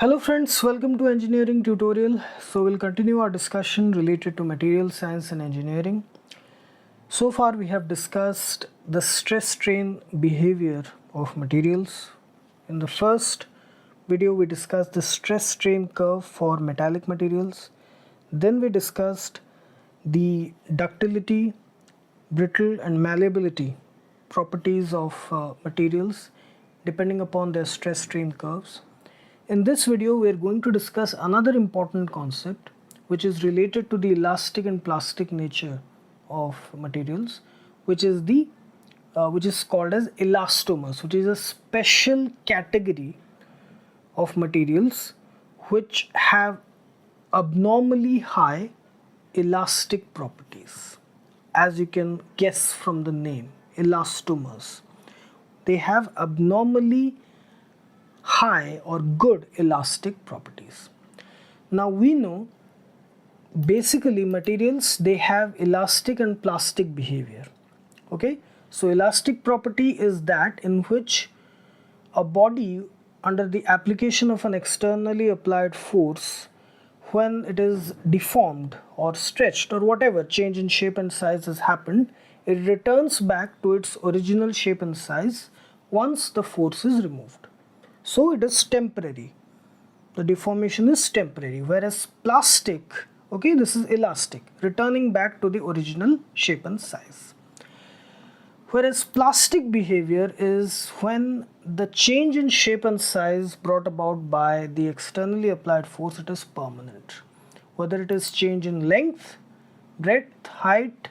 Hello friends, welcome to engineering tutorial. So we'll continue our discussion related to material science and engineering. So far we have discussed the stress strain behavior of materials. In the first video we discussed the stress strain curve for metallic materials. Then we discussed the ductility, brittle and malleability properties of materials depending upon their stress strain curves. In this video, we are going to discuss another important concept which is related to the elastic and plastic nature of materials, which is called as elastomers, which is a special category of materials which have abnormally high elastic properties. As you can guess from the name, elastomers. They have abnormally high or good elastic properties. Now we know basically materials, they have elastic and plastic behavior. Okay, so elastic property is that in which a body under the application of an externally applied force, when it is deformed or stretched or whatever change in shape and size has happened, it returns back to its original shape and size once the force is removed. So it is temporary. The deformation is temporary, whereas plastic, okay, this is elastic, returning back to the original shape and size. Whereas plastic behavior is when the change in shape and size brought about by the externally applied force, it is permanent. Whether it is change in length, breadth, height,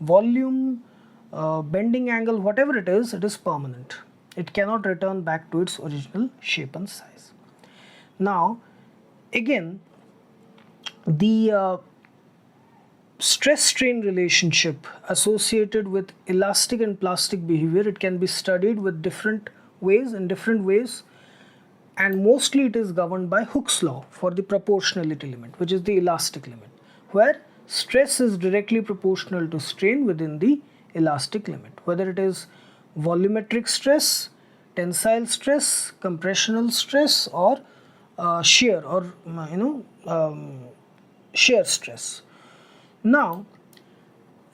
volume, bending angle, whatever it is permanent. It cannot return back to its original shape and size. Now, again, the stress-strain relationship associated with elastic and plastic behavior, it can be studied with different ways, and mostly it is governed by Hooke's law for the proportionality limit, which is the elastic limit, where stress is directly proportional to strain within the elastic limit, whether it is volumetric stress, tensile stress, compressional stress, or shear or shear stress. Now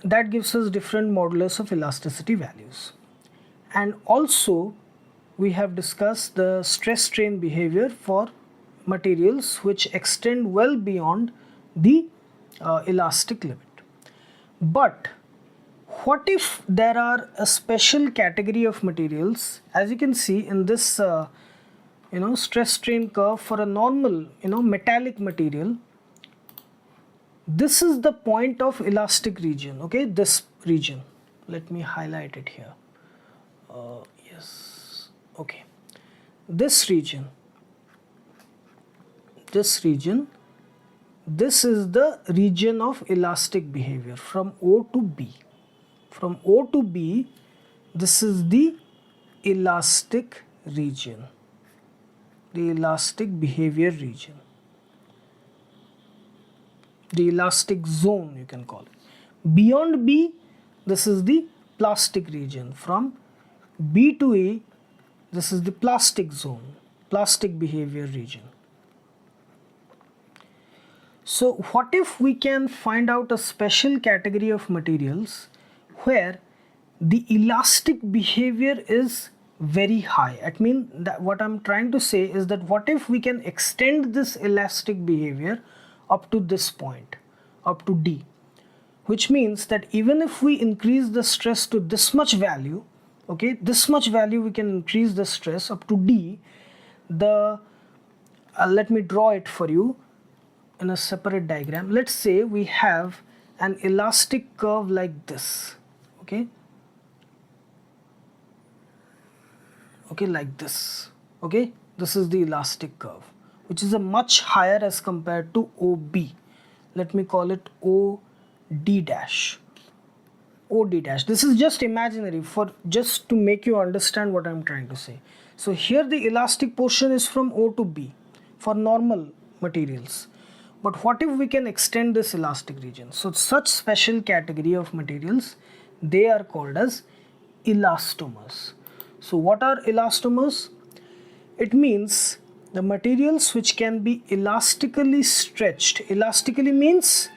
that gives us different modulus of elasticity values, and also we have discussed the stress strain behavior for materials which extend well beyond the elastic limit. But what if there are a special category of materials, as you can see in this stress strain curve for a normal metallic material? This is the point of elastic region, okay, this region. Let me highlight it here. Yes, okay. This region, this is the region of elastic behavior from O to B. From O to B, this is the elastic region, the elastic behavior region, the elastic zone you can call it. Beyond B, this is the plastic region. From B to E, this is the plastic zone, plastic behavior region. So what if we can find out a special category of materials where the elastic behavior is very high? I mean, that what I'm trying to say is that what if we can extend this elastic behavior up to this point, up to D, which means that even if we increase the stress to this much value, okay, this much value we can increase the stress up to D, let me draw it for you in a separate diagram. Let's say we have an elastic curve like this, okay, like this, okay. This is the elastic curve, which is a much higher as compared to OB. Let me call it OD dash. OD dash. This is just imaginary for just to make you understand what I'm trying to say. So here the elastic portion is from O to B for normal materials. But what if we can extend this elastic region? So such special category of materials, they are called as elastomers. So what are elastomers? It means the materials which can be elastically stretched. Elastically means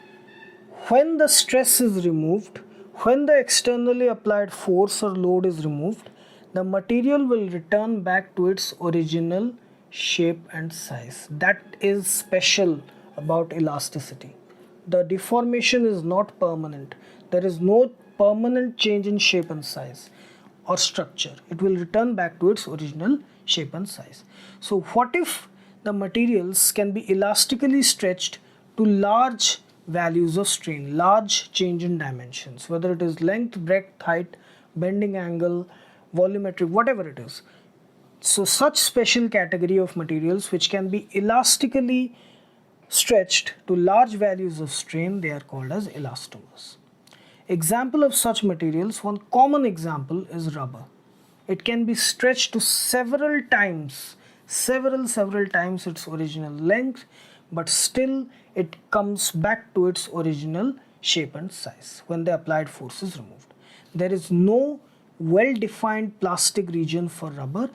when the stress is removed, when the externally applied force or load is removed, the material will return back to its original shape and size. That is special about elasticity. The deformation is not permanent. There is no permanent change in shape and size or structure. It will return back to its original shape and size. So what if the materials can be elastically stretched to large values of strain, large change in dimensions, whether it is length, breadth, height, bending angle, volumetric, whatever it is. So such special category of materials which can be elastically stretched to large values of strain, they are called as elastomers. Example of such materials, one common example is rubber. It can be stretched to several times its original length, but still it comes back to its original shape and size when the applied force is removed. There is no well-defined plastic region for rubber,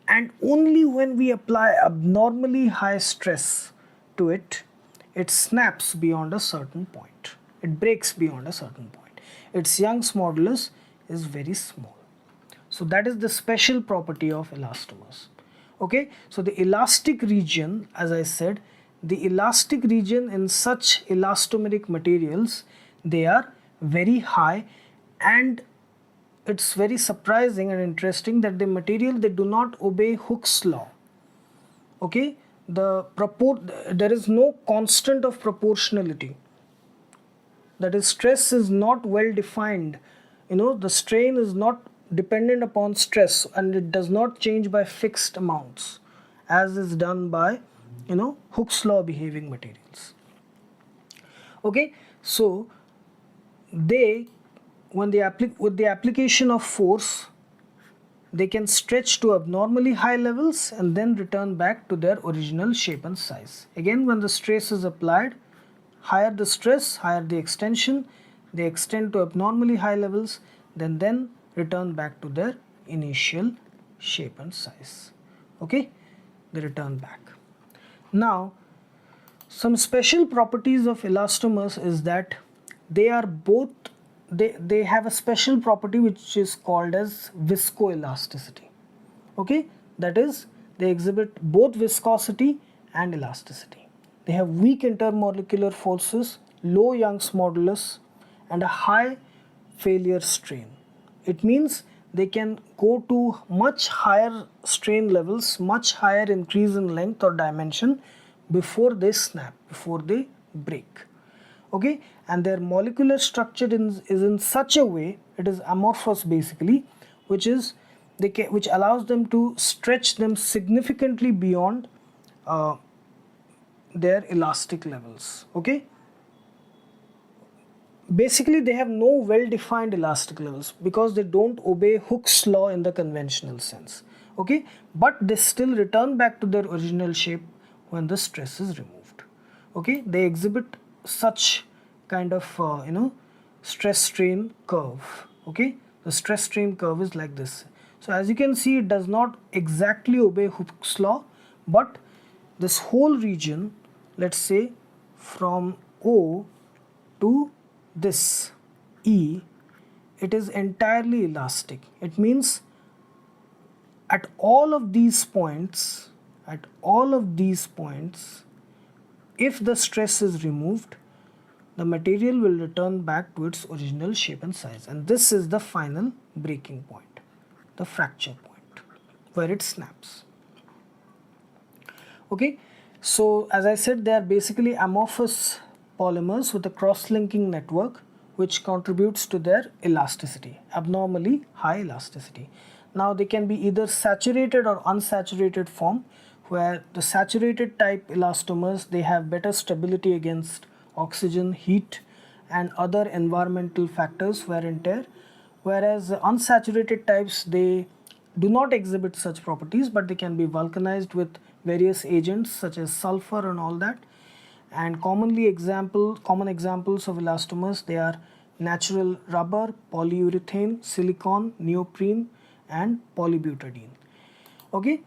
and only when we apply abnormally high stress to it, it snaps beyond a certain point. It breaks beyond a certain point. Its Young's modulus is very small. So that is the special property of elastomers. Okay, so the elastic region, as I said, the elastic region in such elastomeric materials, they are very high, and it's very surprising and interesting that the material, they do not obey Hooke's law. Okay, there is no constant of proportionality. That is, stress is not well defined. The strain is not dependent upon stress, and it does not change by fixed amounts as is done by Hooke's law behaving materials. Okay, so with the application of force, they can stretch to abnormally high levels and then return back to their original shape and size. Again, when the stress is applied, higher the stress, higher the extension, they extend to abnormally high levels, then return back to their initial shape and size. Okay, they return back. Now, some special properties of elastomers is that they are both, they have a special property which is called as viscoelasticity. Okay, that is, they exhibit both viscosity and elasticity. They have weak intermolecular forces, low Young's modulus, and a high failure strain. It means they can go to much higher strain levels, much higher increase in length or dimension before they snap, before they break. Okay, and their molecular structure is in such a way, it is amorphous basically, which allows them to stretch them significantly beyond their elastic levels. Okay, basically they have no well-defined elastic levels because they don't obey Hooke's law in the conventional sense. Okay, but they still return back to their original shape when the stress is removed. Okay, they exhibit such kind of stress strain curve. Okay, the stress strain curve is like this. So as you can see, it does not exactly obey Hooke's law, but this whole region, let's say from O to this E, it is entirely elastic. It means at all of these points, if the stress is removed, the material will return back to its original shape and size, and this is the final breaking point, the fracture point, where it snaps. Okay, so as I said, they are basically amorphous polymers with a cross-linking network which contributes to their elasticity, abnormally high elasticity. Now they can be either saturated or unsaturated form, where the saturated type elastomers, they have better stability against oxygen, heat and other environmental factors, wear and tear, whereas unsaturated types, they do not exhibit such properties, but they can be vulcanized with various agents such as sulfur and all that. And common examples of elastomers, they are natural rubber, polyurethane, silicone, neoprene and polybutadiene. Okay,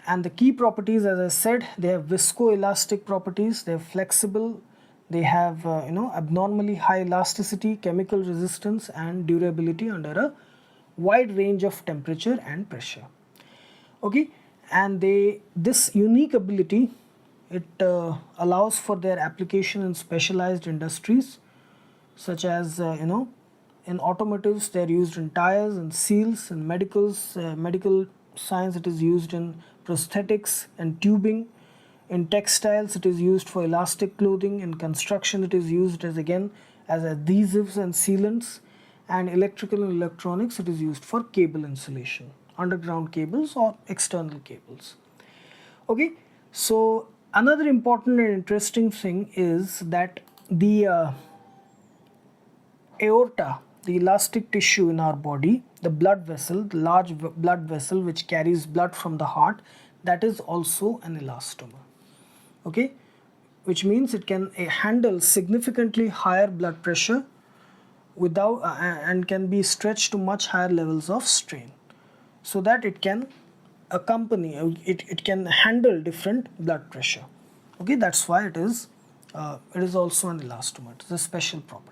And the key properties, as I said, they have viscoelastic properties, they are flexible, they have abnormally high elasticity, chemical resistance, and durability under a wide range of temperature and pressure. Okay, and this unique ability, it allows for their application in specialized industries, such as in automotives they are used in tires and seals, in medical science it is used in prosthetics and tubing, in textiles it is used for elastic clothing, in construction it is used as again as adhesives and sealants, and electrical and electronics it is used for cable insulation, underground cables or external cables. Okay, so another important and interesting thing is that the aorta, the elastic tissue in our body, the blood vessel, the large blood vessel which carries blood from the heart, that is also an elastomer. Okay, which means it can handle significantly higher blood pressure without and can be stretched to much higher levels of strain, so that it can accompany it can handle different blood pressure. Okay, that's why it is also an elastomer. It's a special property.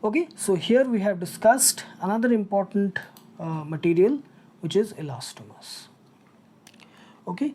Okay, so here we have discussed another important material, which is elastomers. Okay,